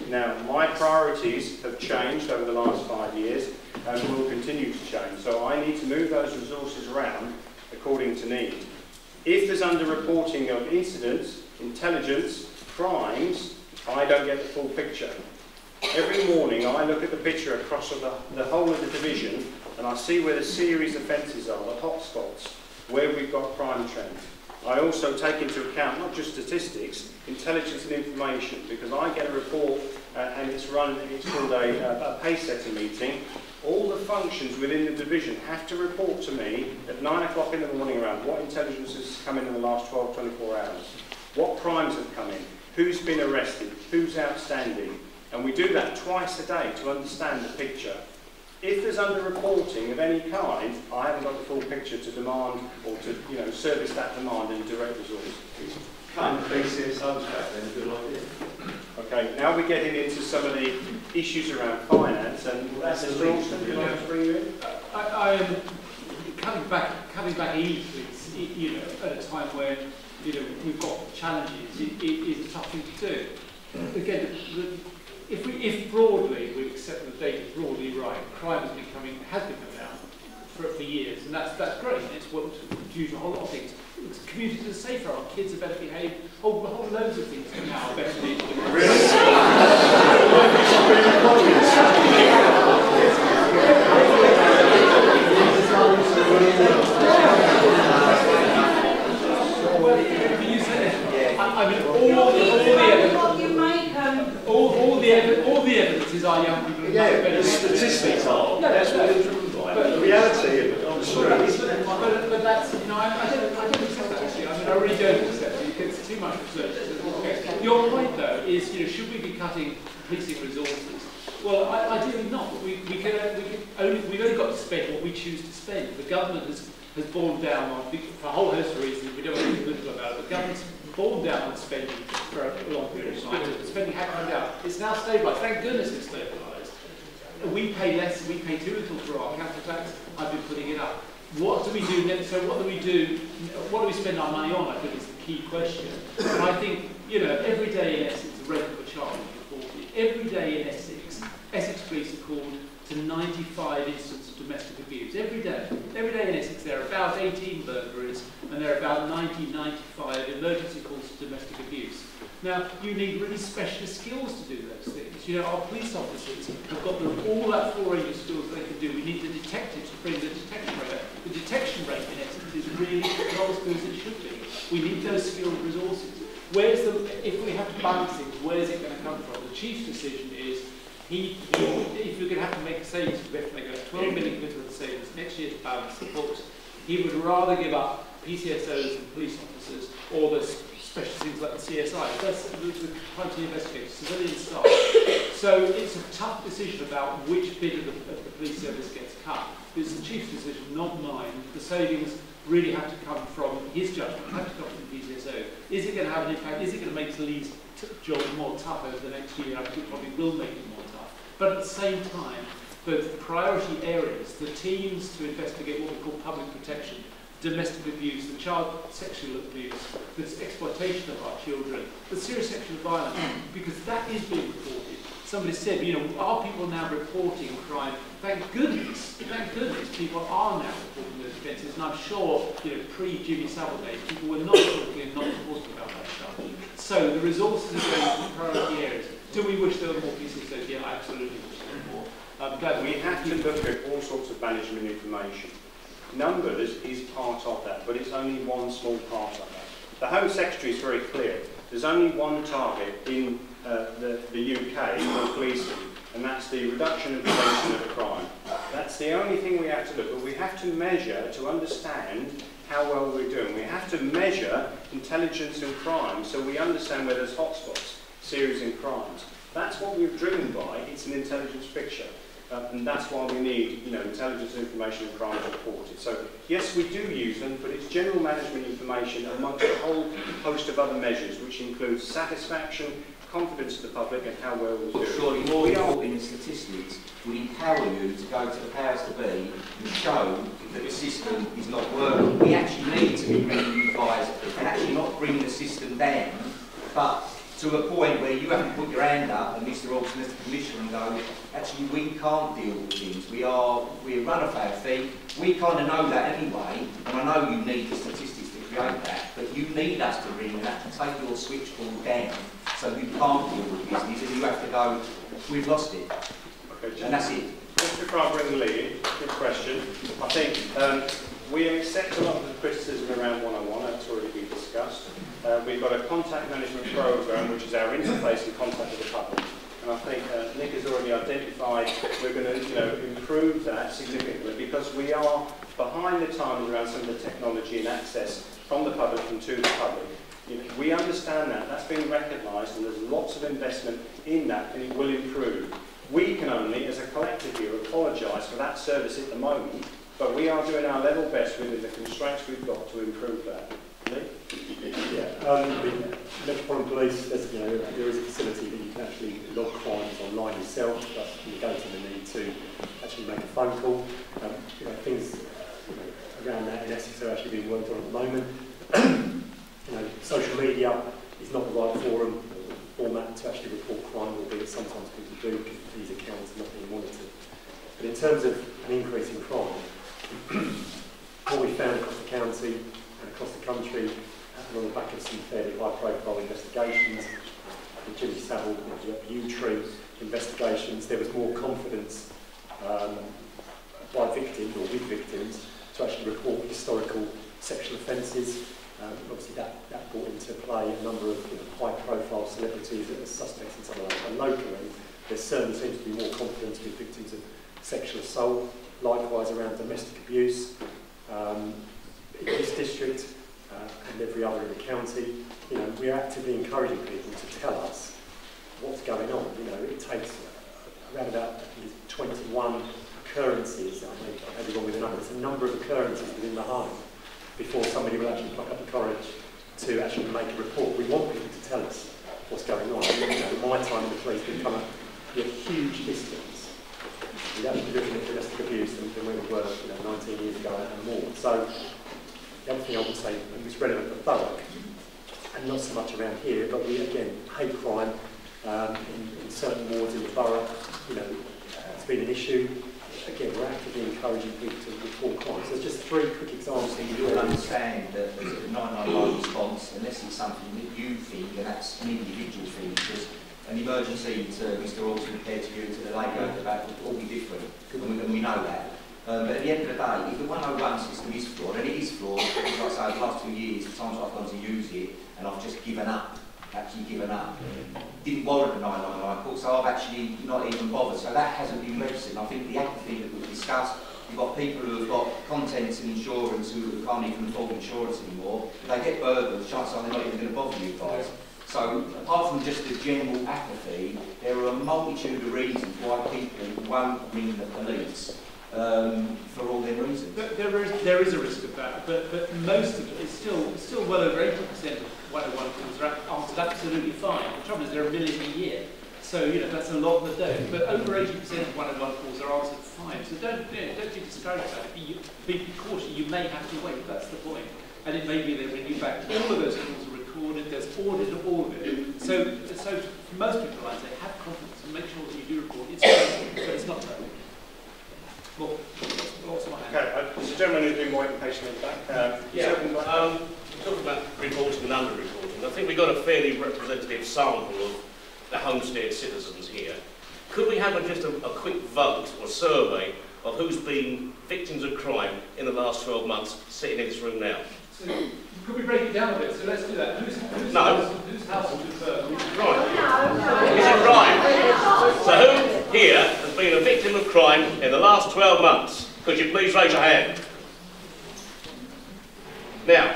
Now, my priorities have changed over the last 5 years and will continue to change. So I need to move those resources around according to need. If there's underreporting of incidents, intelligence, crimes, I don't get the full picture. Every morning I look at the picture across the whole of the division and I see where the serious offences are, the hotspots, where we've got crime trends. I also take into account not just statistics, intelligence and information, because I get a report and it's called a pace-setting meeting. All the functions within the division have to report to me at 9 o'clock in the morning around what intelligence has come in the last 12, 24 hours, what crimes have come in, who's been arrested, who's outstanding. And we do that twice a day to understand the picture. If there's underreporting of any kind, I haven't got the full picture to demand or to service that demand in direct resource. Kind of BCSO's back then, a good idea. Okay, now we're getting into some of the issues around finance, and that's the rules that you'd like to bring you in. Coming back easily, at a time when we've got challenges, it is a tough thing to do. Again, if broadly we accept the data is broadly right, crime has been coming down for years, and that's great. It's worked due to a whole lot of things. Communities are safer, our kids are better behaved, whole loads of things now are better behaved. All the evidence is our young people. Yeah, the statistics are. That's what it's driven by. But the reality of the story is. But that's, I don't accept that actually. I really don't accept it. It's too much research. Okay. Your point though is, should we be cutting policing resources? Well, ideally not. But we've only got to spend what we choose to spend. The government has borne down on, for a whole host of reasons, we don't want to be political about it, but government's borne down on spending for a long period of time. Spending had come down. It's now stabilised. Thank goodness it's stabilised. We pay less, we pay too little for our council tax. I've been putting it up. What do we do next? So what do we spend our money on, I think is the key question. And I think, every day in Essex, the rate of a child is reported. Every day in Essex police are called to 95 instances of domestic abuse. Every day. Every day in Essex there are about 18 burglaries and there are about 95 emergency calls to domestic abuse. Now, you need really specialist skills to do those things. Our police officers have got all that full range of skills they can do. We need the detectives to bring the detection rate up. The detection rate in Essex is really not as good as it should be. We need those skilled resources. If we have to balance things, where's it going to come from? The chief's decision is, if we're going to have to make savings, we have to make 12 million into the savings next year to balance the books. He would rather give up PCSOs and police officers or the special things like the CSI. That's the crime investigators, civilian staff. So it's a tough decision about which bit of the police service gets cut. It's the chief's decision, not mine. The savings really have to come from his judgment, have to come from the PCSO. Is it going to have an impact? Is it going to make Lee's job more tough over the next year? I think it probably will make it more tough. But at the same time, the priority areas, the teams to investigate what we call public protection, domestic abuse, the child sexual abuse, the exploitation of our children, the serious sexual violence, because that is being reported. Somebody said, are people now reporting crime? Thank goodness people are now reporting those offences, and I'm sure, pre-Jimmy Savile days, people were not talking and not reporting about that stuff. So the resources are going to priority areas. Do we wish there were more PCSOs? Yeah, I absolutely wish there were more. We have to look at all sorts of management information. Numbers is part of that, but it's only one small part of that. The Home Secretary is very clear. There's only one target in the UK for policing, and that's the reduction and prevention of crime. That's the only thing we have to look at. We have to measure to understand how well we're doing. We have to measure intelligence and crime so we understand where there's hotspots, series and crimes. That's what we're driven by. It's an intelligence picture. And that's why we need, intelligence information and crime reported. So yes, we do use them, but it's general management information amongst a whole host of other measures, which includes satisfaction, confidence of the public, and how well we're doing. Surely more important than statistics would empower you to go to the powers to be and show that the system is not working. We actually need to be bringing you guys and actually not bringing the system down, but to a point where you have to put your hand up and Mr. Olsen as the Commissioner and go, actually we can't deal with things, we run off our feet, we kind of know that anyway, and I know you need the statistics to create that, but you need us to ring that and take your switchboard down so you can't deal with business and you have to go, we've lost it. Okay, and that's it. Just before I bring the lead in, good question. I think we accept a lot of the criticism around one-on-one, that's already been discussed. We've got a contact management programme, which is our interface and contact with the public. And I think Nick has already identified we're going to improve that significantly because we are behind the times around some of the technology and access from the public and to the public. We understand that, that's been recognised, and there's lots of investment in that, and it will improve. We can only, as a collective here, apologise for that service at the moment, but we are doing our level best within the constraints we've got to improve that. Nick? Yeah, the Metropolitan Police, there is a facility that you can actually log crimes online yourself, but you go to the need to actually make a phone call. Things around that in Essex are actually being worked on at the moment. Social media is not the right format to actually report crime, albeit sometimes people do because these accounts are not being monitored. But in terms of an increase in crime, what we found across the county and across the country, and on the back of some fairly high-profile investigations, the Jimmy Savile, the U-Tree investigations, there was more confidence by victims or with victims to actually report historical sexual offences. Obviously that brought into play a number of high-profile celebrities as suspects in some of that. And locally, there certainly seems to be more confidence with victims of sexual assault, likewise around domestic abuse. In this district and every other in the county, we're actively encouraging people to tell us what's going on. It takes around about, I think it's 21 occurrences, I may be wrong with the number, it's a number of occurrences within the home before somebody will actually pluck up the courage to actually make a report. We want people to tell us what's going on. My time in the police we've come a huge distance. We've actually looking at domestic abuse than we were 19 years ago and more. So the other thing I would say, and it's relevant at Thurrock, and not so much around here, but we again, hate crime in certain wards in the borough, it's been an issue. Again, we're actively encouraging people to report crime. So there's just 3 quick examples. So you will understand that there's a 911 response, unless it's something that you think, and that's an individual thing, because an emergency to Mr. Alton, care to you, to the lady over the back, will all be different, and we know that. But at the end of the day, if the 101 system is flawed, and it is flawed, because like I say, over the last 2 years, the times I've gone to use it, and I've just given up. Didn't warrant a 999 call, so I've actually not even bothered. So that hasn't been registered. And I think the apathy that we've discussed, you've got people who have got contents and insurance who can't even afford insurance anymore. If they get burgled, chances are they're not even going to bother you guys. So apart from just the general apathy, there are a multitude of reasons why people won't ring the police for all their reasons. There is a risk of that, but most of it is still well over 80% of 101 calls are answered absolutely fine. The trouble is there are a million a year, so that's a lot that don't. But over 80% of 101 calls are answered fine. So don't be discouraged about it. Be cautious. You may have to wait. That's the point. And it may be they ring you back. All of those calls are recorded. There's audit of all of it. So for most people, I'd say have confidence and make sure that you do report. It's good, but it's not perfect. Well, okay, there's a gentleman who's been waiting patiently at the back. Talking about reporting and under-reporting, I think we've got a fairly representative sample of the homestead citizens here. Could we have just a quick vote or survey of who's been victims of crime in the last 12 months sitting in this room now? So, could we break it down a bit? So let's do that. Whose house would you Right. Is it crime? So who here has been a victim of crime in the last 12 months? Could you please raise your hand? Now,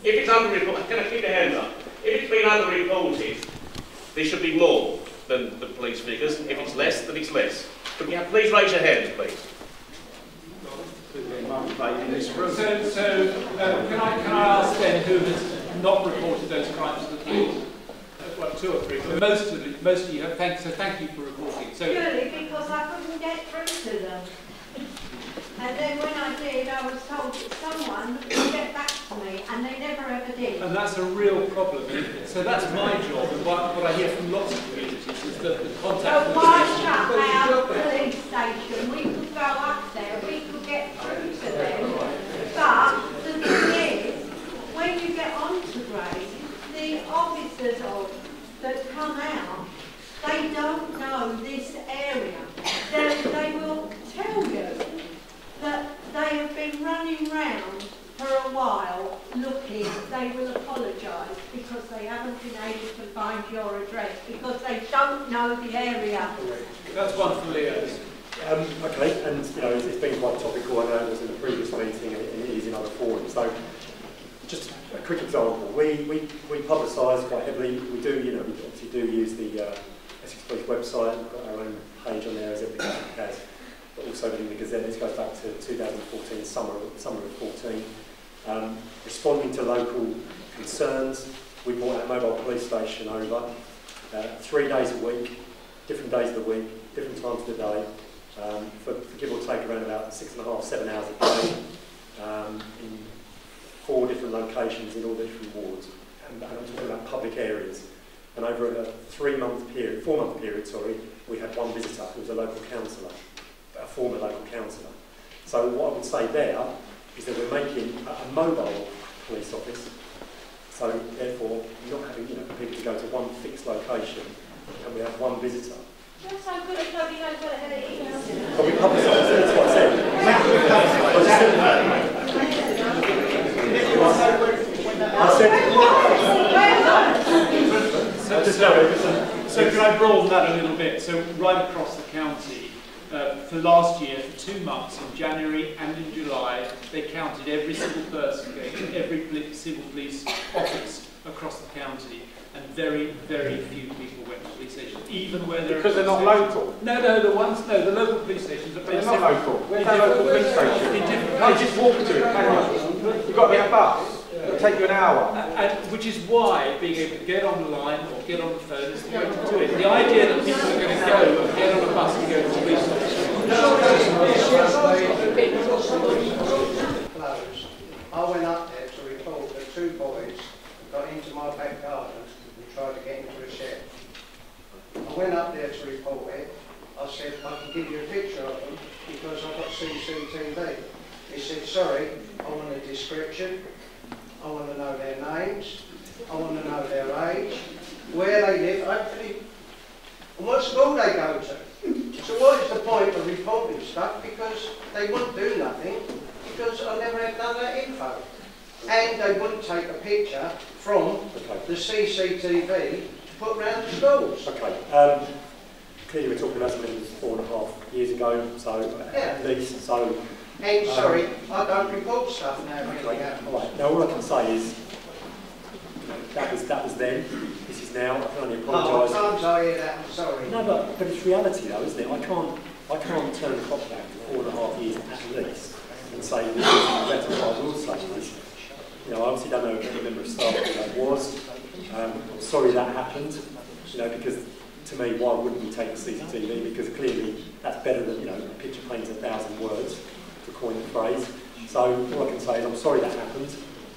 if it's under-reported, can I keep your hands up? If it's been under-reported, there should be more than the police figures. If it's less, then it's less. Could you please raise your hands, please? Can I ask then who has not reported those crimes to the police? Well, 2 or 3. But most of you have. Thank you for reporting. Purely because I couldn't get through to them. And then when I did, I was told that someone would get back to me, and they never ever did. And that's a real problem. So that's my job, and what I hear from lots of communities is that the contact... So why shut our police station? We could go up there, we could get through to them. But the thing is, when you get onto grade, the officers that come out, they don't know this area. They will tell you that they have been running round for a while looking. They will apologise because they haven't been able to find your address because they don't know the area. That's one for Leo's. Okay, and it's been quite topical. I know it was in the previous meeting and it is in other forums. So, just a quick example. We publicise quite heavily. We do, we obviously do use the Essex Police website. We've got our own page on there as every district has, but also in the Gazette. This goes back to 2014, summer of 14. Responding to local concerns, we brought our mobile police station over 3 days a week, different days of the week, different times of the day, for give or take around about 6.5, 7 hours a day, in 4 different locations in all the different wards, and I'm talking about public areas. And over a 4-month period, we had one visitor who was a local councillor, a former local councillor. So what I would say there is that we're making a mobile police office, so therefore not having people to go to one fixed location, and we have one visitor. You're so good at nobody knows what the hell it is. But we publicise it, that's what I said. So can I broaden that a little bit? So right across the county, for last year, for 2 months, in January and in July, they counted every single person going to every civil police office across the county, and very, very few people went to police stations, even where they're... Because they're not local? No, the local police stations are... They're not local. Where's the local police station? In different Can't places. just walk to it, hang on. You've got to be a bus. It'll take you an hour. Which is why being able to get online or get on the phone is the way to do it. The idea that people are going to go and get on a bus and go to the police station. I went up there to report that 2 boys got into my back garden and tried to get into a shed. I went up there to report it. I said, I can give you a picture of them because I've got CCTV. He said, sorry, I want a description. I want to know their names, I want to know their age, where they live, hopefully, and what school they go to. So what is the point of reporting stuff? Because they wouldn't do nothing, because I never had done that info. And they wouldn't take a picture from the CCTV to put round the schools. Okay. Clearly we're talking about something that was 4.5 years ago, so at least, so... And sorry, I don't report stuff now. Right. Now all I can say is that was then. This is now. I can only apologise. Oh, times I hear that. I'm sorry. No, but it's reality though, isn't it? I can't turn the clock back to 4.5 years at least and say this is better. I will say this. I obviously don't know what member of staff that was. I'm sorry that happened. Because to me, why wouldn't we take the CCTV? Because clearly that's better than a picture paints 1,000 words. To coin the phrase. So all I can say is I'm sorry that happened.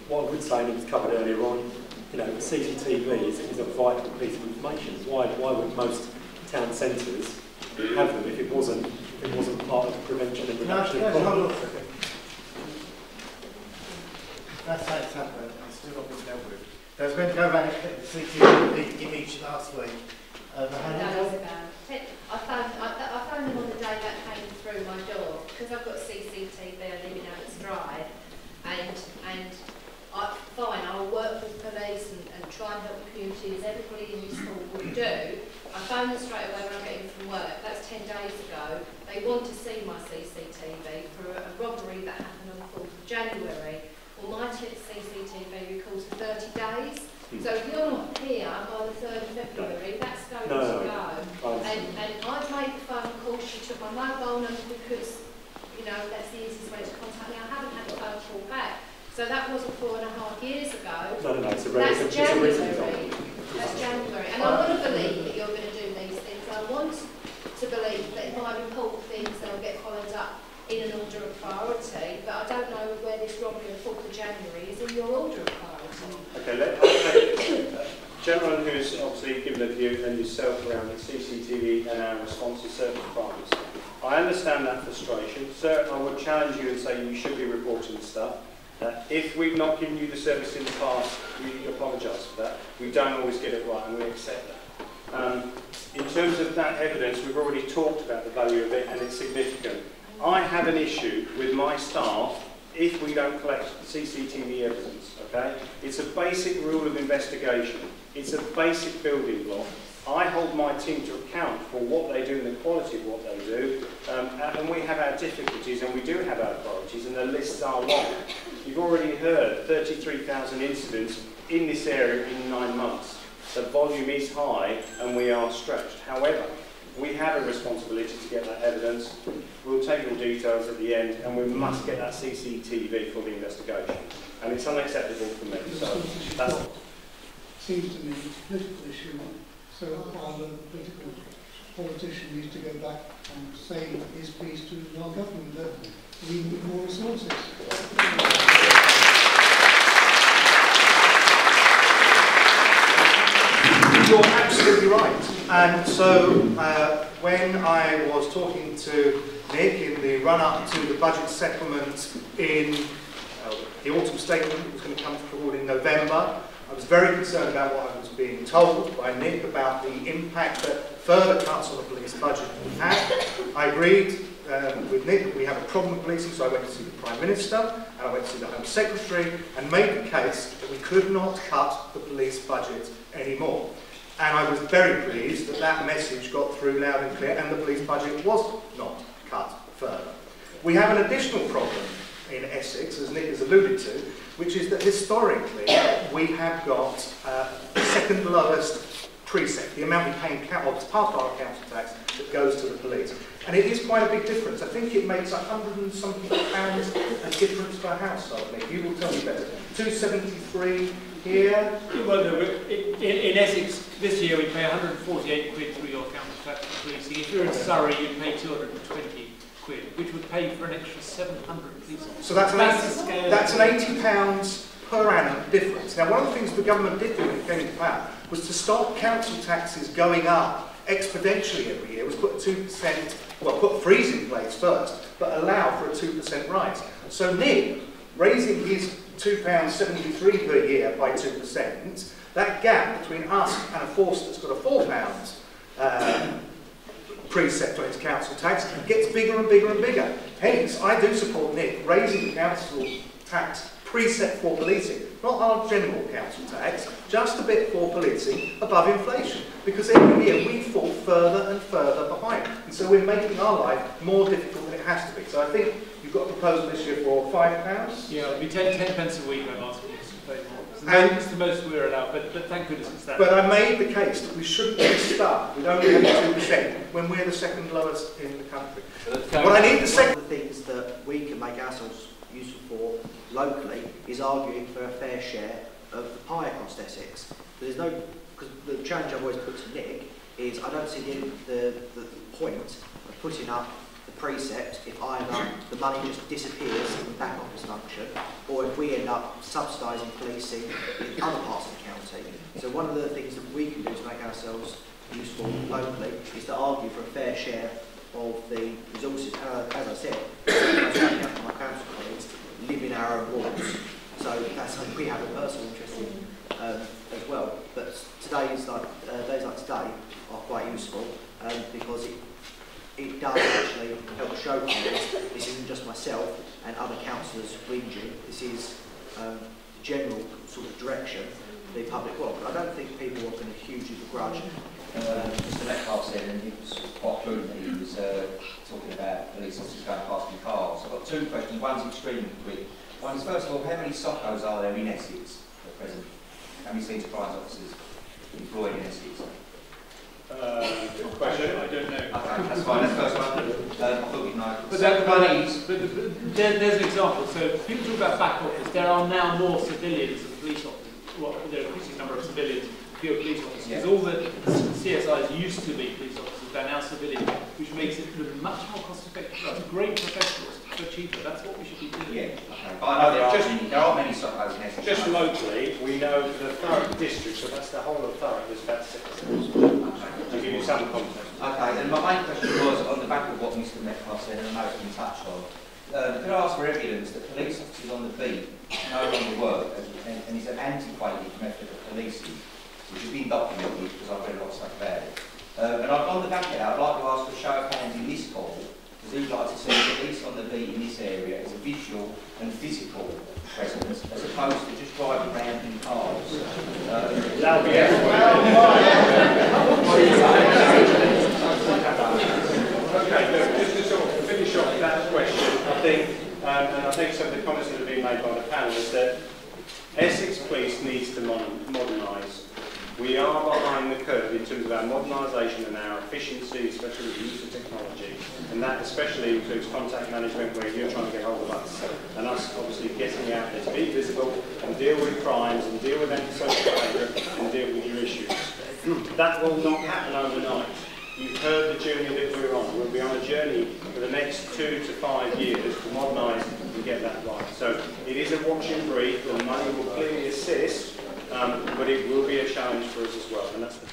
What I would say, and it was covered earlier on, CCTV is a vital piece of information. Why would most town centres have them if it wasn't part of the prevention and reduction of crime? That's how it's happened, and it's still not been dealt with. They was going to go around and clip the CCTV image last week. I found them on the day that came through my door because I've got CCTV living out at Stride, and fine, I'll work with police and try and help the community as everybody in this school would do. I phoned them straight away when I get in from work. That's 10 days ago. They want to see my CCTV for a robbery that happened on the 4th of January. Well, my CCTV recalls for 30 days. So if you're not here by the 3rd of February, that's going to go. And I've made the phone call. She took my mobile number because, that's the easiest way to contact me. I haven't had a phone call back. So that wasn't 4.5 years ago. No, it's that's January. That's January. And I want to believe that you're going to do these things. I want to believe that if I report things, they'll get followed up in an order of priority. But I don't know where this robbery on 4th of January is in your order of priority. gentleman who's obviously given a view, and yourself around the CCTV and our response to service requirements. I understand that frustration. Sir, I would challenge you and say you should be reporting the stuff. If we've not given you the service in the past, we apologise for that. We don't always get it right, and we accept that. In terms of that evidence, we've already talked about the value of it, and it's significant. I have an issue with my staff if we don't collect CCTV evidence, okay? It's a basic rule of investigation. It's a basic building block. I hold my team to account for what they do and the quality of what they do, and we have our difficulties, and we do have our priorities, and the lists are long. You've already heard 33,000 incidents in this area in 9 months. The volume is high, and we are stretched. However, we have a responsibility to get that evidence. We'll take your details at the end, and we must get that CCTV for the investigation. And it's unacceptable for me. So that's seems to me it's a political issue. So our political politician needs to go back and say his piece to our government that we need more resources. You're absolutely right. And so when I was talking to Nick in the run-up to the budget settlement in the autumn statement that was going to come forward in November, I was very concerned about what I was being told by Nick about the impact that further cuts on the police budget would have. I agreed with Nick that we have a problem with policing, so I went to see the Prime Minister and I went to see the Home Secretary and made the case that we could not cut the police budget anymore. And I was very pleased that that message got through loud and clear, and the police budget was not cut further. We have an additional problem in Essex, as Nick has alluded to, which is that historically we have got the second lowest precept, the amount we pay in part of our council tax that goes to the police. And it is quite a big difference. I think it makes £100 and something a difference per household. Nick, you will tell me better. 273 here. Well, no, in Essex this year we pay 148 quid through your council tax for policing. If you're in Surrey, you pay 220 quid, which would pay for an extra 700 police officers. So that's an £80 per annum difference. Now, one of the things the government did do when it came into power was to stop council taxes going up exponentially every year, was put 2%, well, put a freeze in place first, but allow for a 2% rise. So Nick, raising his £2.73 per year by 2%, that gap between us and a force that's got a £4 precept on its council tax gets bigger and bigger and bigger. Hence, I do support Nick raising the council tax precept for policing, not our general council tax, just a bit for policing above inflation, because every year we fall further and further behind, and so we're making our life more difficult than it has to be. So I think you've got a proposal this year for £5. Yeah, it'll be 10 pence a week I'm asking you to pay more. It's the most we're allowed, but thank goodness it's that. But I made the case that we shouldn't be stuck with only 2% when we're the second lowest in the country. What I need the second... One of the things that we can make ourselves useful for locally is arguing for a fair share of the pie across Essex. There's no, because the challenge I've always put to Nick is I don't see the point of putting up the precept if either the money just disappears from back office function or if we end up subsidising policing in other parts of the county. So one of the things that we can do to make ourselves useful locally is to argue for a fair share of the resources. As I said, my council colleagues live in our own wards, so that's something we have a personal interest in as well. But days like today are quite useful because it does actually help show people this isn't just myself and other councillors whinging. This is the general sort of direction of the public world. But I don't think people are going to hugely begrudge. Mr. Metcalfe said, and it was quite prudent, he was talking about police officers going past in cars. I've got two questions. One's extremely quick. One is, first of all, how many SOCOs are there in Essex at present? How many senior crime officers employed in Essex? Good question. I don't know. Okay, that's fine. That's the first one. I thought you'd know. But there's an example. So people talk about back office. There are now more civilians than police officers. Well, there are an increasing number of civilians, fewer police officers. Because all the CSIs used to be police officers, they're now civilians, which makes it much more cost effective. That's great professionals. for cheaper. That's what we should be doing. Yeah, okay. But I know there are many Soccos in Essex. Just locally, we know for the Thurrock district, so that's the whole of Thurrock, there's about 6. To give you some context. Okay, and my main question was on the back of what Mr. Metcalfe said, and I know it's been touched on. Could I ask for evidence that police officers on the beat no longer work, and it's an antiquated method of policing, which has been documented because I've read a lot of stuff about it. And on the back of it, I'd like to ask for a show of hands in this hall, because we'd like to see police on the beat in this area as a visual and physical presence, as opposed to just driving around in cars. That'll be everywhere. Okay, look, just to sort of finish off that question, I think, and I think some of the comments that have been made by the panel is that Essex Police needs to modernise. We are behind the curve in terms of our modernisation and our efficiency, especially with the use of technology, and that especially includes contact management, where you're trying to get hold of us, and us obviously getting out there to be visible and deal with crimes and deal with antisocial behaviour and deal with your issues. That will not happen overnight. You've heard the journey that we're on. We'll be on a journey for the next 2 to 5 years to modernise and get that right. So it is a watch and breathe. The money will clearly assist, but it will be a challenge for us as well. And that's the